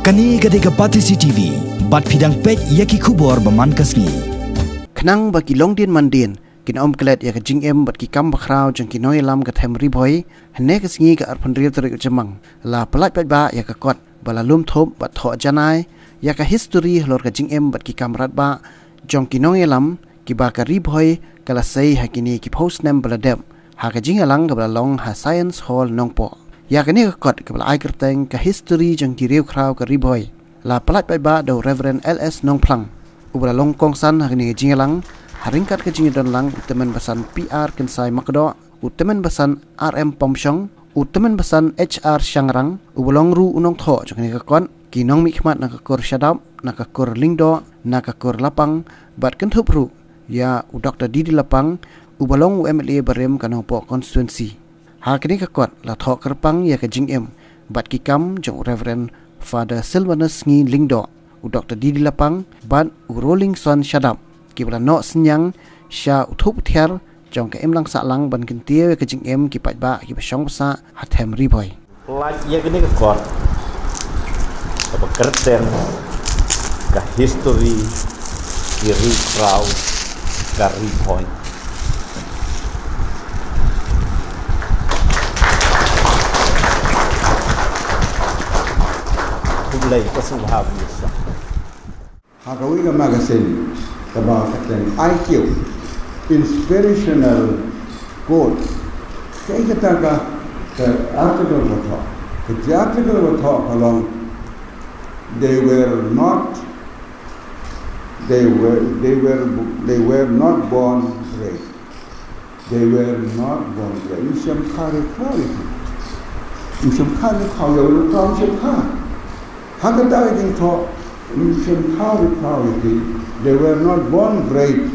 Kani gade kapati CCTV, bat pidang pet yaki kubor baman kasni. Kenang bagi longdin mandin, kina kelet ya kajing bat ki kam bakrau jeng kinoi lam ka them riboy, hene kasngi ka arpan rir terik jemang. La pelat pet ba ya ka kot, bala lum thop bat tho janai, ya ka history lor kajing bat ki kam rat ba, jong kinoi lam ki ba ka riboy kala sei hakini ki post name bala deb. Ha kajing alang ka bala long ha science hall nongpo. Ya kini ka kot ka bala ai kerteng ka history jeng ki riu krau ka riboy. La pelat pet ba do Reverend LS Nongplang. Ubra long kong san hakini kajing alang haringkat kajing don lang utemen basan PR kensai makdo utemen basan RM Pomsyong utemen basan HR Shangrang ubolong ru unong tho jokni kakon kinong mikmat nakakor syadap nakakor lingdo nakakor lapang bat kentup ru ya u Dr. Didi Lapang ubolong UMLA barem kanong po constituency ha kini kakot la tho kerpang ya kajing bat kikam jong Reverend Father Silvanus ngi lingdo u Dr. Didi Lapang bat u Rolling Son syadap kibla no senyang sya uthup thiar jong ka lang sa lang ban kintie ka jing ki pat ba ki pasong sa hathem riboy like ya gini ka kor apa kerten ka history ki ri crowd ka riboy ulai pasubhab nisa Hakawi ka magazine about the IQ, inspirational quote. Kaya kata the article was talk. The article was talk along. They were not born great. They were not born great. You should carry quality. You should carry how you look. You should carry. Hakata I talk. You should carry quality. They were not born great.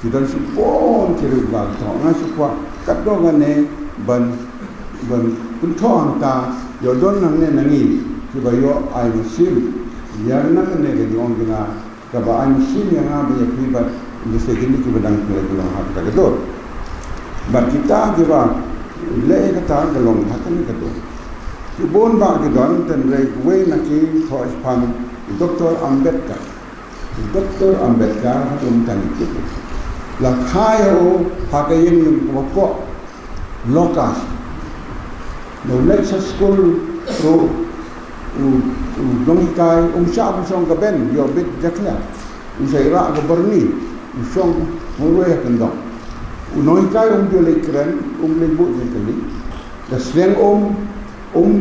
Kita si born kiri bangsa. Nasi kuat kadang ni ban puntong ta. Yo don nang ni nangi. Kita yo ay musim. Yang nang ni kejong kita. Kaba ay musim yang apa yang kita bisa kini kita dang kelang hati kita. But kita kita le kita kelang hati kita. Kibon ba kita dan rek way naki thoi pang Dr. Ambedkar. Dr. Ambedkar umtan itu. La kaya hakayin yung pokok lokas. No lecture school pro dongkai siap song kaben yo bit jakla. Usaira ka berni usong mulai kendok. Unoikai jole keren lembu sekali. Da sleng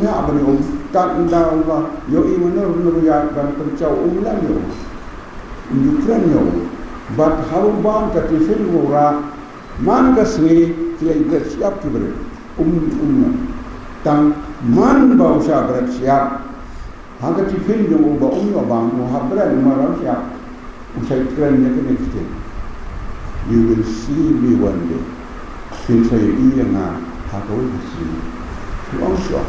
nya abani tak nda Allah yo imanur nuya ban pencau lang yo. Ukraine yo. But haruban ka tifin mura man kasni tiay berat siap kibre tang man bau siap berat siap haga tifin yo ba yo bang mo habra mara siap usai keren ya kene kite you will see me one day sin say iya nga haga will see you also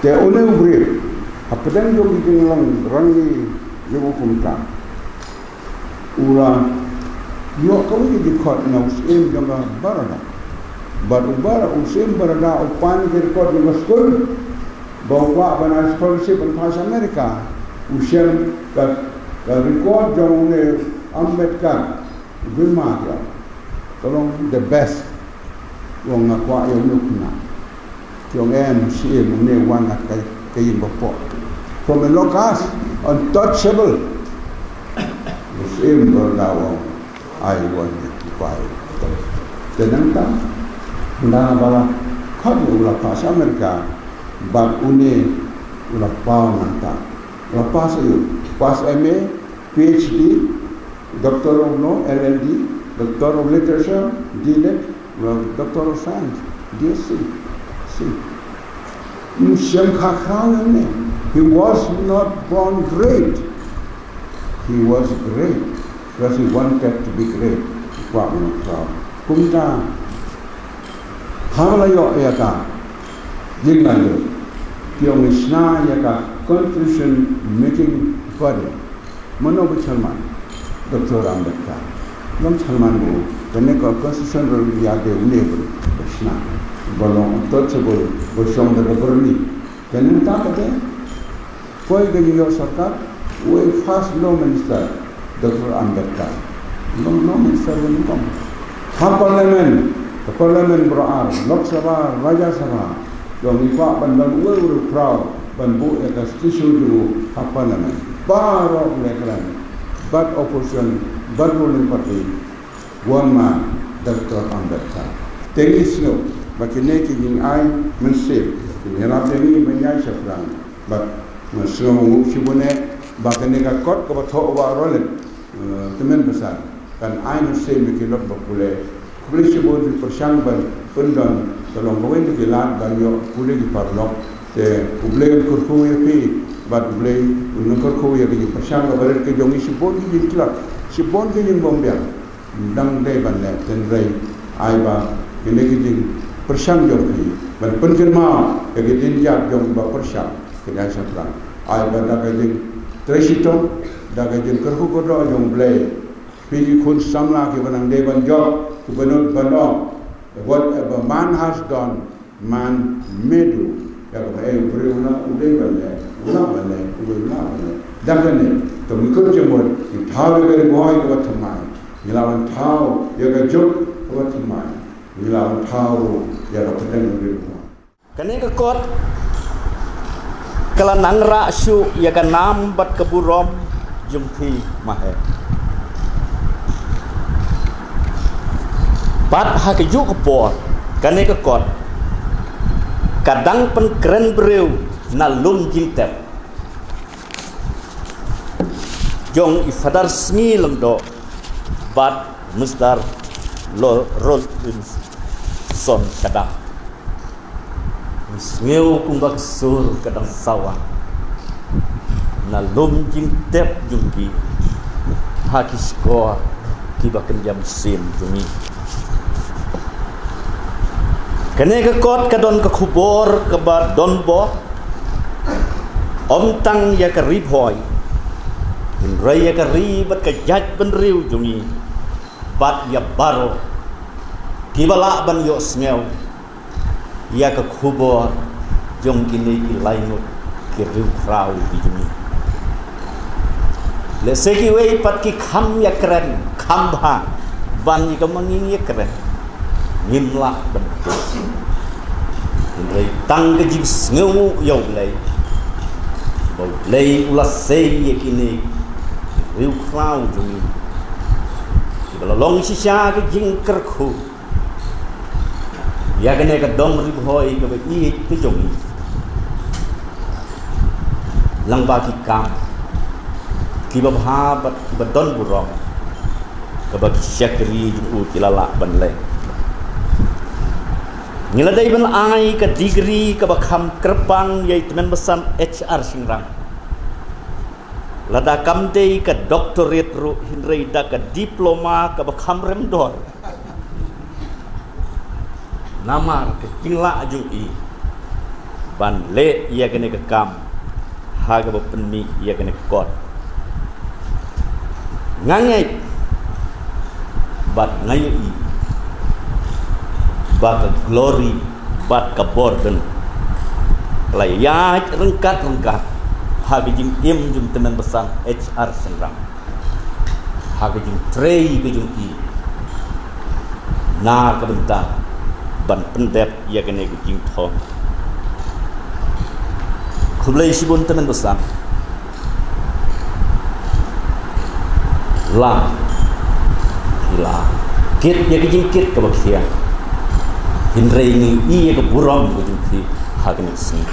te one ubre apadan yo bikin lang rangi yo kumta ura yo kau ni dikot na usim janga barada but ubara usim barada upan dikot na school bawa bana scholarship in South America usim ka record jong ne Ambedkar bima ya tolong the best wong ngakwa yo nukna jong usim ne wan kay bapo from the locals untouchable usim barada I want to buy it. Tenang tak? Nda bala kau ulah pas Amerika, bab une ulah pau nanta. Ulah pas itu, pas MA, PhD, Doctor of Law, LLD, Doctor of Literature, DLitt, Doctor of Science, DSc. See, Musyam Khakrao ni. He was not born great. He was great. Because he wanted to be great. What we know. Kumta. Hamla yo yaka. Jinglayo. Tiong isna yaka contribution making body. Mano Salman. Dr. Ambedkar. Lam Salman go. Kene ko constitution ro yake unable. Isna. Balong untouchable. Bosong da berni. Kene ta kate. Koi ke yo sarkar, we first no minister, Dr. Ambedkar. No minister will come. Ha parliament berar, Lok Sabha, Rajya Sabha, yang ipak bandang we proud, banbu atas tisu dulu ha parliament. Baru mereka, but opposition, but ruling party, one man, Dr. Ambedkar. Tengis no, bakine kini ay mensip, kini rap ini menyai syafran, but mesum sibune bakine kakot kebatok warolen, temen besar, kan ay mensip mikilot bakule, boleh sibun persang ban pendon, kalau mungkin dikilat banyak boleh diparlok, te boleh kurku yapi, but boleh kurku yapi persang kabaret ke jongi sibun dikilat, sibun kini bombiang, dang day banle, tenray ay ba kini kita persang jompi, dan pencerma kita jat jom ba persang kita syafran. Ay ba dah kita tersito, dah kita kerhu kodo jom blay, pergi kun samla kita nang dewan job, kita benut bandong. Whatever man has done, man may do. Ya kita beriulah udai balai. Dah kene, tu mikir jemur, tahu kita buai kita temai, ilawan tahu, ya kita jom kita temai. Bila tahu ya kapten begitu. Kani kekot kalau nangra su ya kan nambat keburom jumpi mahe. Bat hak juk kepor kani kekot kadang pen keren breu na lum jintep. Jong ifadar sngi lemdo bat musdar rol son kadang ngeu kumbak sur kadang sawah na lum jing tep jungki haki skor kibakan jam sim jumi kene ke kot kadon ke kubor ke bar donbo om tang ya ke ribhoy rai ya ke ribat ke jaj benriu jumi bat ya baro kibala ban yo smell ya ke kubor jong kini ki lainut ki riu krau di jumi le segi wei pat ki kham ya keren kham bha ban ni ka manging ya keren ngimla ban rei tang ke jing ngeu yo lei bo lei ula sei ya kini riu krau jumi kibala long sisa ke jing kerku ya kene ka dong ri hoi ka i ti jong lang ba ki kam ki ba ha ba don burong ka ba ki syakri ju tilala ban le ngila dai ban ai ka degree ka ba kham kerpang yai temen besan HR singrang lada kam dei ka doctorate ru hinrei da ka diploma ka ba kham remdor namar ke kingla jung i ban le ia kene ke kam ha ga penmi ia kene ke kot ngangai bat ngayu i bat glory bat ka borden layat rengkat ha ga jing im jung tenan besan HR sengram ha ga jing trei ga jung i na ka bentar ban pendep ya kene kucing tho kublai sibun tenan besar la hila kit ya kucing kit ke bakia hinrei ni i ke buram kucing thi ha kene sing